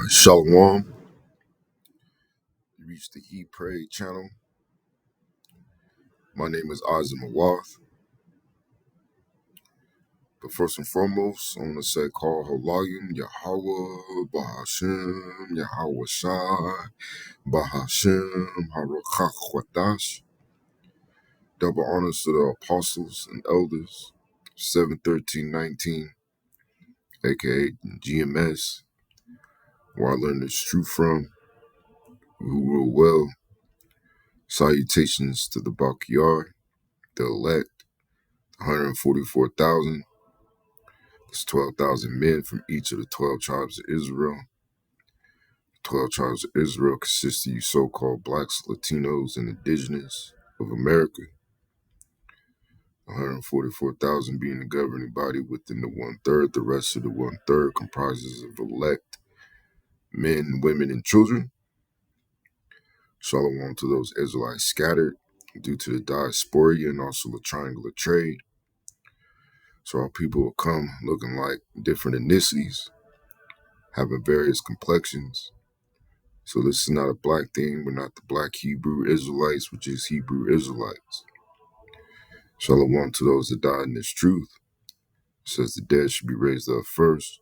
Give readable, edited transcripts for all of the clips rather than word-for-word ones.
Shalom. You reached the He Pray channel. My name is Azim Awath. But first and foremost, I want to say call Halayim Yahweh Bahashem Yahweh Shai Bahashem Harakach Wadash. Double honors to the apostles and elders, 71319, aka GMS, where I learned this truth from, who rule well. Salutations to the Backyard, the elect, 144,000. That's 12,000 men from each of the 12 tribes of Israel. 12 tribes of Israel consist of you so-called blacks, Latinos, and indigenous of America. 144,000 being the governing body within the one-third. The rest of the one-third comprises of elect men, women, and children. Shalom to those Israelites scattered due to the diaspora and also the triangular trade. So our people will come looking like different ethnicities, having various complexions. So this is not a black thing. We're not the black Hebrew Israelites, we're just Hebrew Israelites. Shalom to those that died in this truth. It says the dead should be raised up first.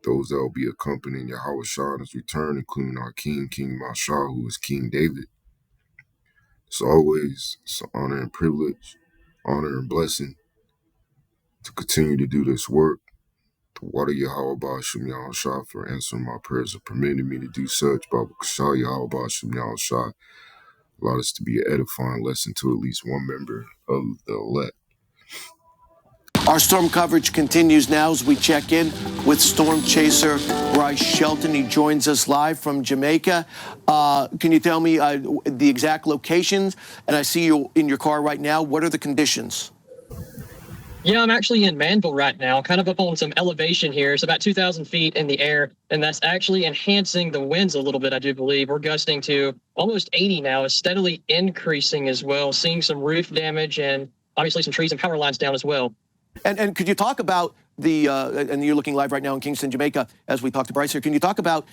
Those that will be accompanying Yahweh Shah in his return, including our King, King Mashah, who is King David. It's always an honor and privilege, honor and blessing to continue to do this work. To water Yahweh Ba'ashem Yahweh Shah for answering my prayers and permitting me to do such. Baba Kashah Yahweh Ba'ashem Yahweh Shah allowed us to be an edifying lesson to at least one member of the elect. Our storm coverage continues now as we check in with storm chaser Bryce Shelton. He joins us live from Jamaica. Can you tell me the exact locations? And I see you in your car right now. What are the conditions? Yeah, I'm actually in Manville right now, kind of up on some elevation here. It's about 2,000 feet in the air, and that's actually enhancing the winds a little bit, I do believe. We're gusting to almost 80 now. It's steadily increasing as well, seeing some roof damage and obviously some trees and power lines down as well. And could you talk about the, and you're looking live right now in Kingston, Jamaica, as we talk to Bryce here. Can you talk about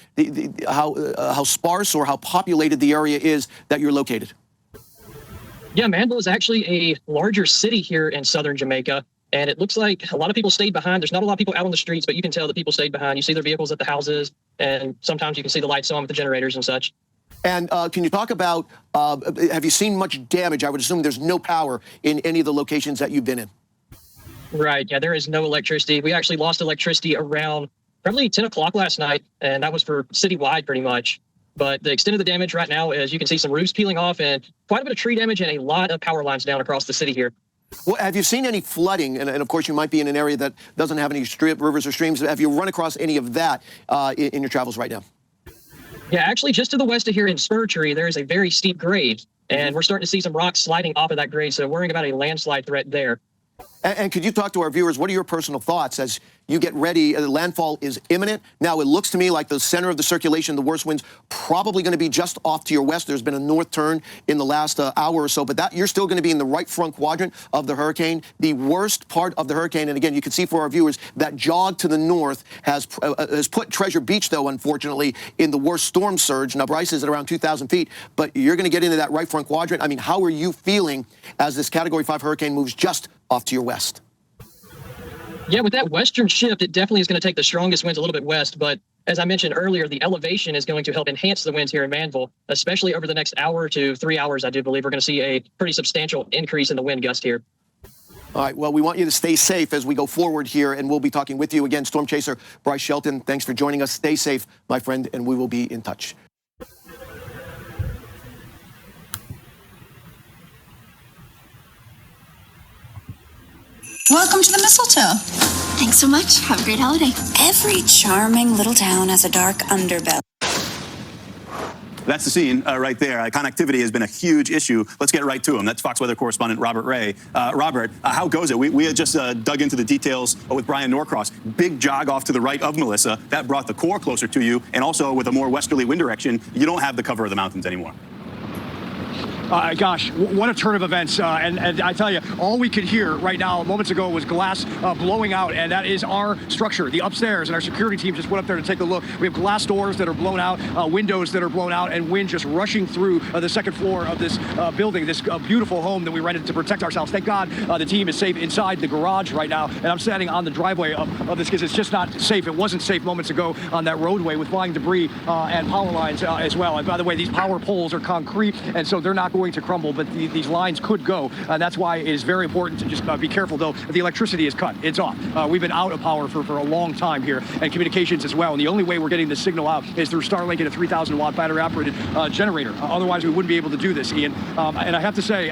how sparse or how populated the area is that you're located? Yeah, Manville is actually a larger city here in southern Jamaica. And it looks like a lot of people stayed behind. There's not a lot of people out on the streets, but you can tell that people stayed behind. You see their vehicles at the houses, and sometimes you can see the lights on with the generators and such. And can you talk about, have you seen much damage? I would assume there's no power in any of the locations that you've been in. Right, yeah, there is no electricity. We actually lost electricity around probably 10 o'clock last night, and that was for citywide pretty much. But the extent of the damage right now is you can see some roofs peeling off and quite a bit of tree damage and a lot of power lines down across the city here. Well, have you seen any flooding? And of course, you might be in an area that doesn't have any rivers or streams. Have you run across any of that in your travels right now? Yeah, actually, just to the west of here in Spur Tree, there is a very steep grade, and we're starting to see some rocks sliding off of that grade, so worrying about a landslide threat there. And could you talk to our viewers? What are your personal thoughts as you get ready? The landfall is imminent. Now, it looks to me like the center of the circulation, the worst winds, probably going to be just off to your west. There's been a north turn in the last hour or so, but that you're still going to be in the right front quadrant of the hurricane. The worst part of the hurricane, and again, you can see for our viewers, that jog to the north has put Treasure Beach, though, unfortunately, in the worst storm surge. Now, Bryce is at around 2,000 feet, but you're going to get into that right front quadrant. I mean, how are you feeling as this Category 5 hurricane moves just off to your west? Yeah, with that western shift, it definitely is going to take the strongest winds a little bit west. But as I mentioned earlier, the elevation is going to help enhance the winds here in Manville, especially over the next hour to 3 hours. I do believe we're going to see a pretty substantial increase in the wind gust here. All right, well, we want you to stay safe as we go forward here, and we'll be talking with you again. Storm Chaser Bryce Shelton, thanks for joining us. Stay safe, my friend, and we will be in touch. Welcome to the mistletoe. Thanks so much. Have a great holiday. Every charming little town has a dark underbelly. That's the scene right there. Connectivity has been a huge issue. Let's get right to him. That's Fox Weather correspondent Robert Ray. Robert, how goes it? We had just dug into the details with Brian Norcross. Big jog off to the right of Melissa. That brought the core closer to you. And also with a more westerly wind direction, you don't have the cover of the mountains anymore. Gosh, what a turn of events. And I tell you, all we could hear right now, moments ago, was glass blowing out. And that is our structure, the upstairs. And our security team just went up there to take a look. We have glass doors that are blown out, windows that are blown out, and wind just rushing through the second floor of this building, this beautiful home that we rented to protect ourselves. Thank God the team is safe inside the garage right now. And I'm standing on the driveway of this because it's just not safe. It wasn't safe moments ago on that roadway with flying debris and power lines as well. And by the way, these power poles are concrete, and so they're not going to crumble, but these lines could go. That's why it is very important to just be careful, though. The electricity is cut. It's off. We've been out of power for a long time here, and communications as well. And the only way we're getting the signal out is through Starlink and a 3,000-watt battery-operated generator. Otherwise, we wouldn't be able to do this, Ian. And I have to say,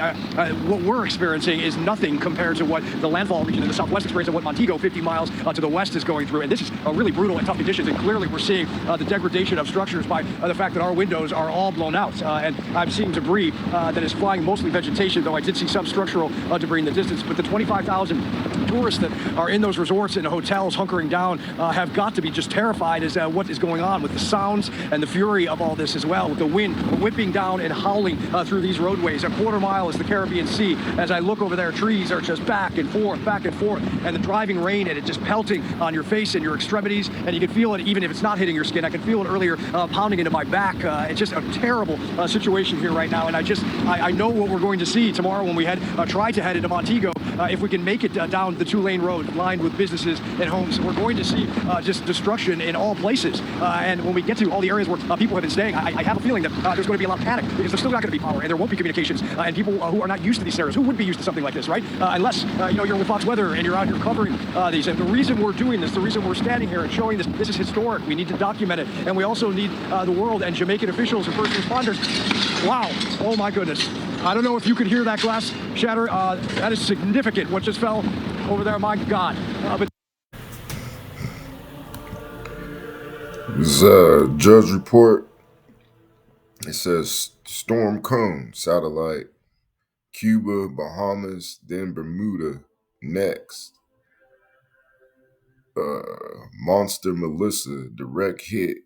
what we're experiencing is nothing compared to what the landfall region in the southwest experienced and what Montego, 50 miles to the west, is going through. And this is really brutal and tough conditions. And clearly, we're seeing the degradation of structures by the fact that our windows are all blown out. And I'm seeing debris that is flying, mostly vegetation, though I did see some structural debris in the distance. But the 25,000 tourists that are in those resorts and hotels hunkering down have got to be just terrified as what is going on with the sounds and the fury of all this as well, with the wind whipping down and howling through these roadways. A quarter mile is the Caribbean Sea. As I look over there, trees are just back and forth, and the driving rain and it just pelting on your face and your extremities, and you can feel it even if it's not hitting your skin. I can feel it earlier pounding into my back. It's just a terrible situation here right now, and I know what we're going to see tomorrow when we try to head into Montego. If we can make it down the two-lane road lined with businesses and homes, we're going to see just destruction in all places. And when we get to all the areas where people have been staying, I have a feeling that there's going to be a lot of panic because there's still not going to be power and there won't be communications. And people who are not used to these scenarios, who would be used to something like this, right? Unless you're with Fox Weather and you're out here covering these. And the reason we're doing this, the reason we're standing here and showing this is historic. We need to document it, and we also need the world and Jamaican officials and first responders. Wow! Oh my goodness! I don't know if you could hear that glass shatter. That is significant. What just fell over there? My God! But This judge report. It says storm cone satellite, Cuba, Bahamas, then Bermuda next. Monster Melissa direct hit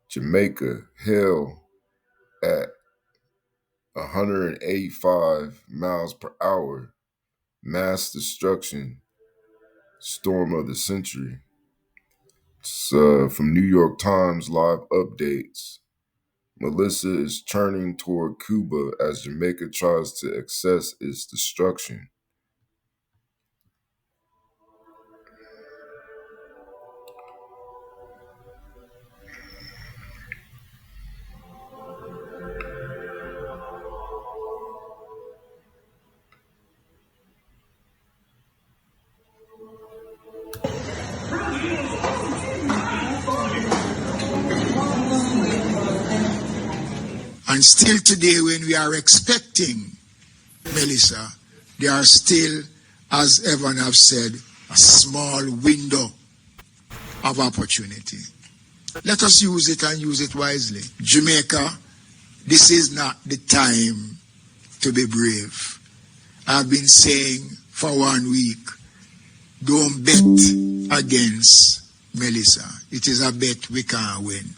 Jamaica hell at 185 miles per hour. Mass destruction. Storm of the century. It's from New York Times live updates. Melissa is turning toward Cuba as Jamaica tries to access its destruction. And still today, when we are expecting Melissa, there are still, as Evan have said, a small window of opportunity. Let us use it and use it wisely. Jamaica, this is not the time to be brave. I've been saying for 1 week, don't bet against Melissa. It is a bet we can't win.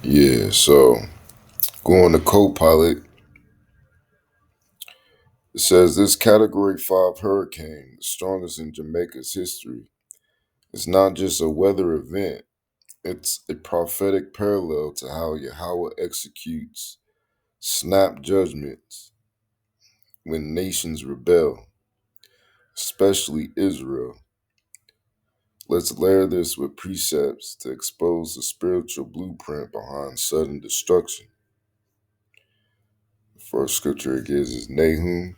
Yeah, so going to Copilot, it says this Category 5 hurricane, the strongest in Jamaica's history, is not just a weather event, it's a prophetic parallel to how Yahweh executes snap judgments when nations rebel, especially Israel. Let's layer this with precepts to expose the spiritual blueprint behind sudden destruction. The first scripture it gives is Nahum,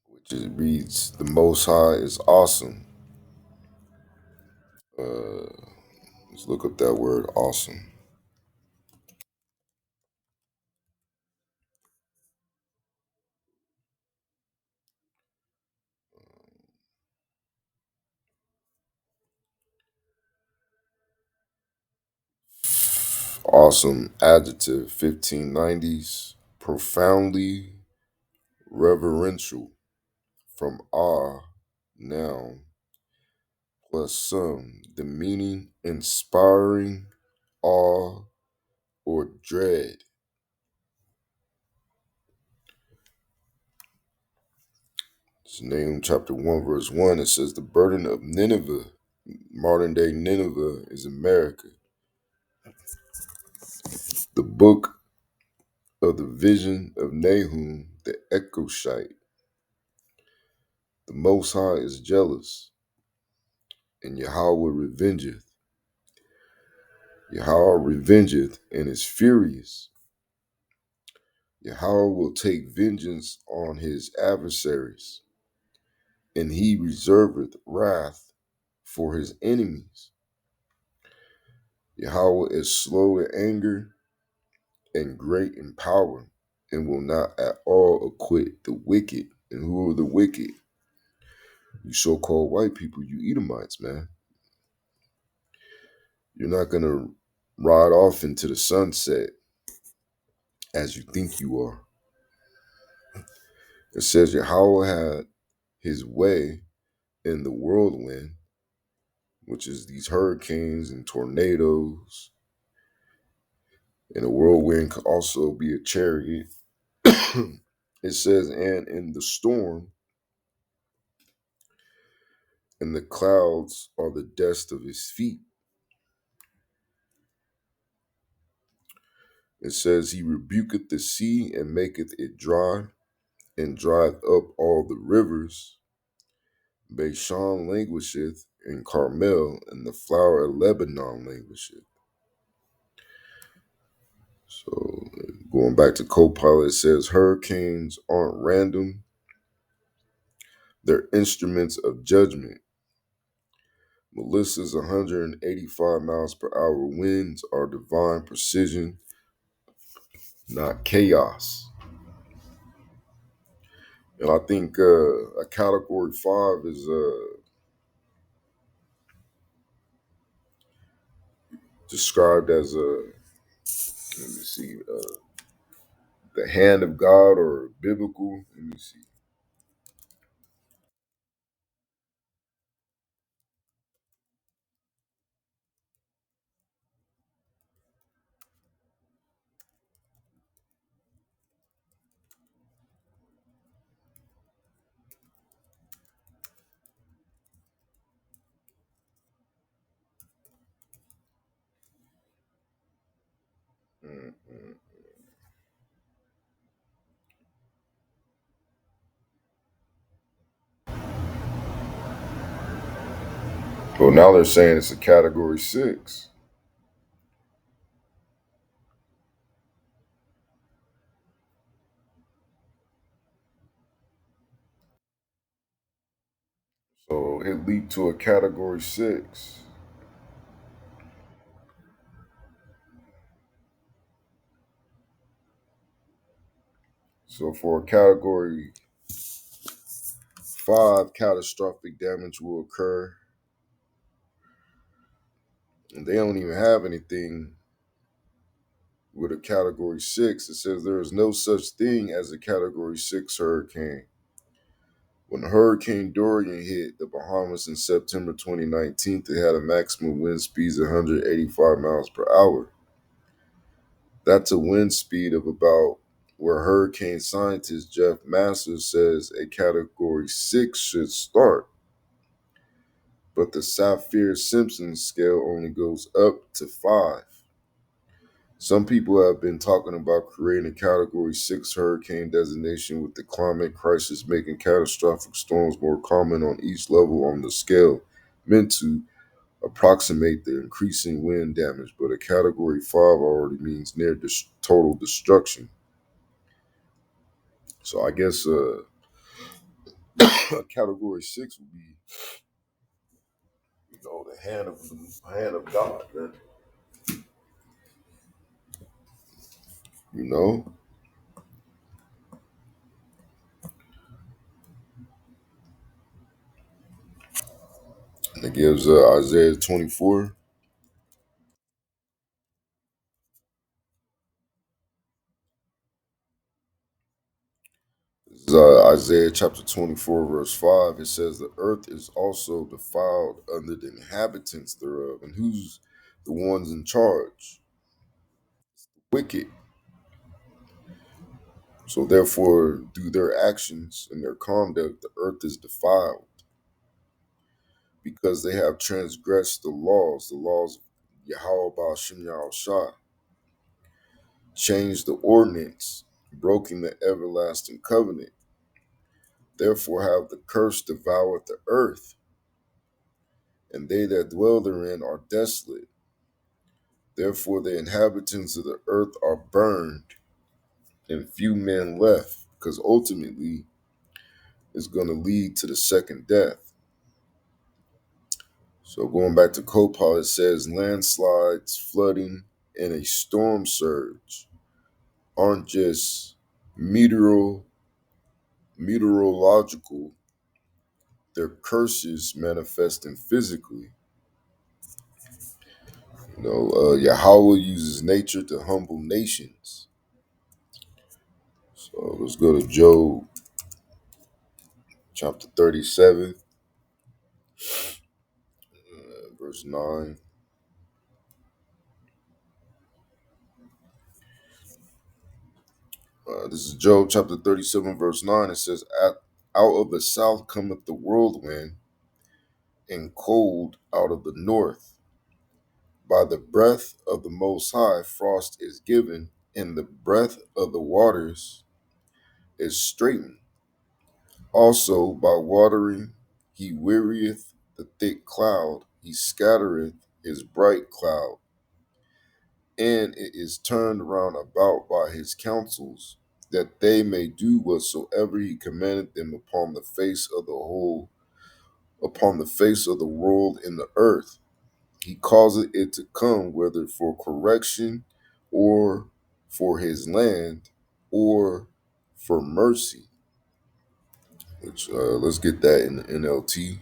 which reads, "The Most High is awesome. Uh, let's look up that word awesome. Awesome adjective 1590s. Profoundly reverential from awe, noun, plus some. The meaning inspiring awe or dread. It's Nahum chapter 1, verse 1. It says, the burden of Nineveh, modern day Nineveh, is America. The book of the vision of Nahum, the Echoshite. The Most High is jealous, and Yahweh revengeth. Yahweh revengeth and is furious. Yahweh will take vengeance on his adversaries, and he reserveth wrath for his enemies. Yahweh is slow in anger and great in power, and will not at all acquit the wicked. And who are the wicked? You so-called white people, you Edomites, man. You're not going to ride off into the sunset as you think you are. It says Yahweh had his way in the whirlwind, which is these hurricanes and tornadoes. And a whirlwind could also be a chariot. It says, and in the storm, and the clouds are the dust of his feet. It says, he rebuketh the sea and maketh it dry, and drieth up all the rivers. Bashan languisheth, and Carmel, and the flower of Lebanon languisheth. So going back to Copilot, it says, hurricanes aren't random. They're instruments of judgment. Melissa's 185 miles per hour winds are divine precision, not chaos. And I think a category 5 is described as let me see, the hand of God or biblical. Let me see. Mm-mm. Well, now they're saying it's a category 6. So it leaped to a category 6. So for a category 5, catastrophic damage will occur. And they don't even have anything with a category 6. It says there is no such thing as a category 6 hurricane. When Hurricane Dorian hit the Bahamas in September 2019, it had a maximum wind speed of 185 miles per hour. That's a wind speed of about where hurricane scientist Jeff Masters says a category 6 should start. But the Saffir-Simpson scale only goes up to 5. Some people have been talking about creating a category 6 hurricane designation, with the climate crisis making catastrophic storms more common on each level on the scale, meant to approximate the increasing wind damage. But a category 5 already means near total destruction. So I guess a category 6 would be The hand of God, man. You know, and it gives Isaiah 24. This is, Isaiah chapter 24, verse 5. It says, "The earth is also defiled under the inhabitants thereof, and who's the ones in charge? Wicked. So therefore, through their actions and their conduct, the earth is defiled because they have transgressed the laws of Yahweh Ba'ashem Yahushua, changed the ordinance, broken the everlasting covenant. Therefore have the curse devoured the earth, and they that dwell therein are desolate. Therefore the inhabitants of the earth are burned, and few men left, because ultimately it's going to lead to the second death." So going back to Copal, it says landslides, flooding, and a storm surge aren't just meteorological, they're curses manifesting physically. Yahweh uses nature to humble nations. So let's go to Job chapter 37, verse 9. This is Job chapter 37, verse 9. It says, Out of the south cometh the whirlwind, and cold out of the north. By the breath of the Most High, frost is given, and the breath of the waters is straitened. Also by watering he wearieth the thick cloud, he scattereth his bright cloud, and it is turned round about by his counsels, that they may do whatsoever he commanded them upon the face of the world in the earth. He causeth it to come, whether for correction, or for his land, or for mercy. Which let's get that in the NLT.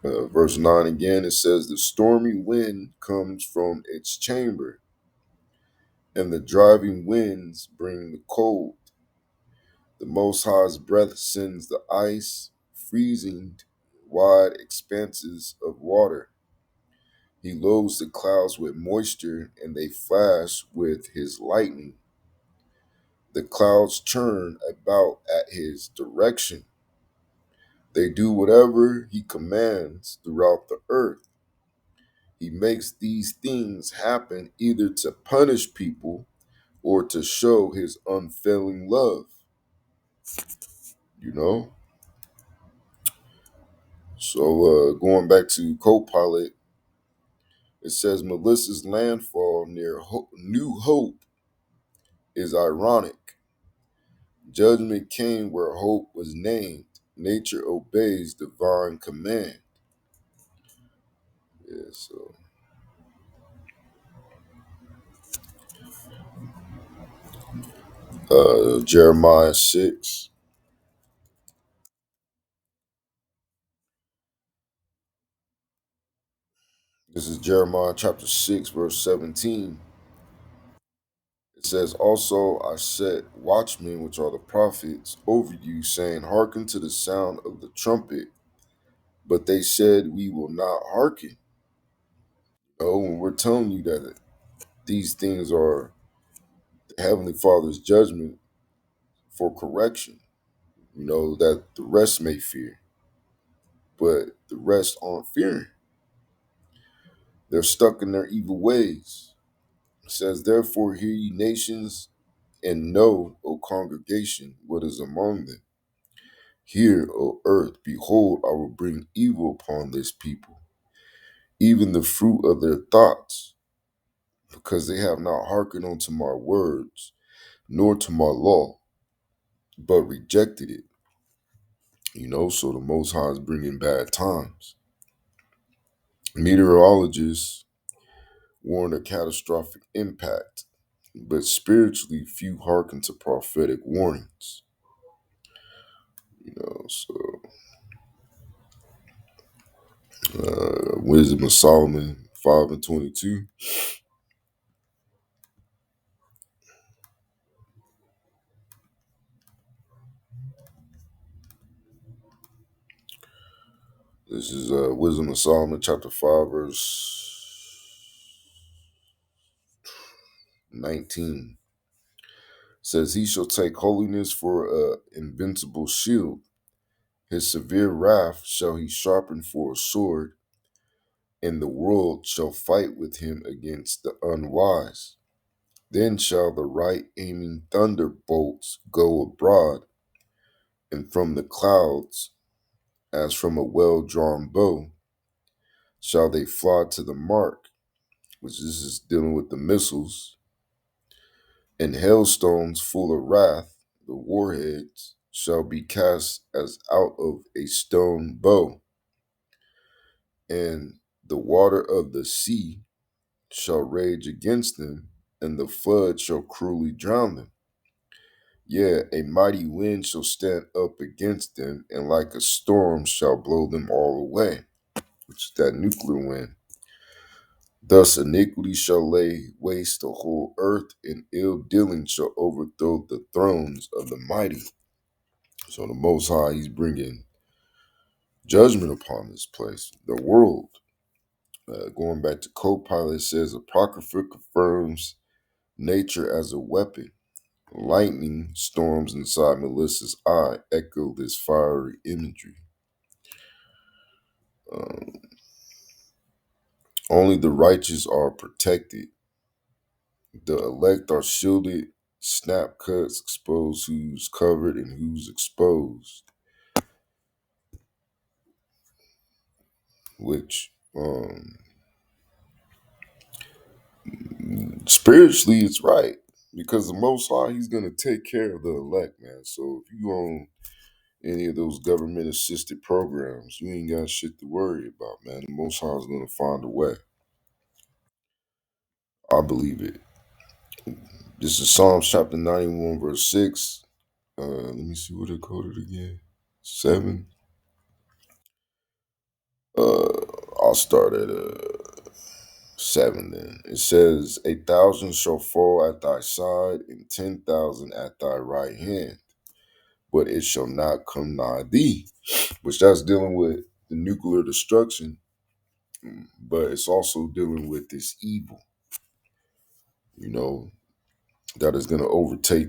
Verse 9 again, it says, "The stormy wind comes from its chamber, and the driving winds bring the cold. The Most High's breath sends the ice, freezing wide expanses of water. He loads the clouds with moisture, and they flash with his lightning. The clouds churn about at his direction. They do whatever he commands throughout the earth. He makes these things happen either to punish people or to show his unfailing love." You know? So going back to Copilot, it says Melissa's landfall near New Hope is ironic. Judgment came where hope was named. Nature obeys divine command. Yeah, so Jeremiah 6. This is Jeremiah chapter 6, verse 17. It says, "Also I set watchmen, which are the prophets, over you, saying, Hearken to the sound of the trumpet. But they said, We will not hearken." Oh, when we're telling you that these things are the Heavenly Father's judgment for correction, that the rest may fear, but the rest aren't fearing. They're stuck in their evil ways. It says, "Therefore hear ye nations, and know, O congregation, what is among them. Hear, O earth, behold, I will bring evil upon this people, even the fruit of their thoughts, because they have not hearkened unto my words, nor to my law, but rejected it." So the Most High is bringing bad times. Meteorologists warn a catastrophic impact, but spiritually few hearken to prophetic warnings. So Wisdom of Solomon 5:22. This is Wisdom of Solomon chapter 5 verse 19. Says, he shall take holiness for a invincible shield. His severe wrath shall he sharpen for a sword, and the world shall fight with him against the unwise. Then shall the right aiming thunderbolts go abroad, and from the clouds, as from a well-drawn bow, shall they fly to the mark, which this is dealing with the missiles, and hailstones full of wrath, the warheads, shall be cast as out of a stone bow, and the water of the sea shall rage against them, and the flood shall cruelly drown them. Yeah, a mighty wind shall stand up against them, and like a storm shall blow them all away, which is that nuclear wind. Thus iniquity shall lay waste the whole earth, and ill dealing shall overthrow the thrones of the mighty. So the Most High, he's bringing judgment upon this place, the world. Going back to Copilot, says Apocrypha confirms nature as a weapon. Lightning storms inside Melissa's eye echo this fiery imagery. Only the righteous are protected. The elect are shielded. Snap cuts expose who's covered and who's exposed. Which spiritually it's right. Because the Most High, he's going to take care of the elect, man. So if you own any of those government assisted programs, you ain't got shit to worry about, man. The Most High is going to find a way. I believe it. This is Psalms chapter 91, verse 6. Let me see what it quoted again. 7. I'll start at 7 then. It says, 1,000 shall fall at thy side, and 10,000 at thy right hand, but it shall not come nigh thee. Which that's dealing with the nuclear destruction, but it's also dealing with this evil, that is going to overtake,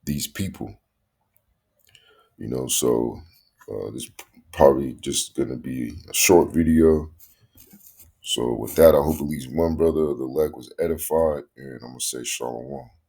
these people, so this probably just going to be a short video. So with that, I hope at least one brother of the elect was edified, and I'm going to say shalom.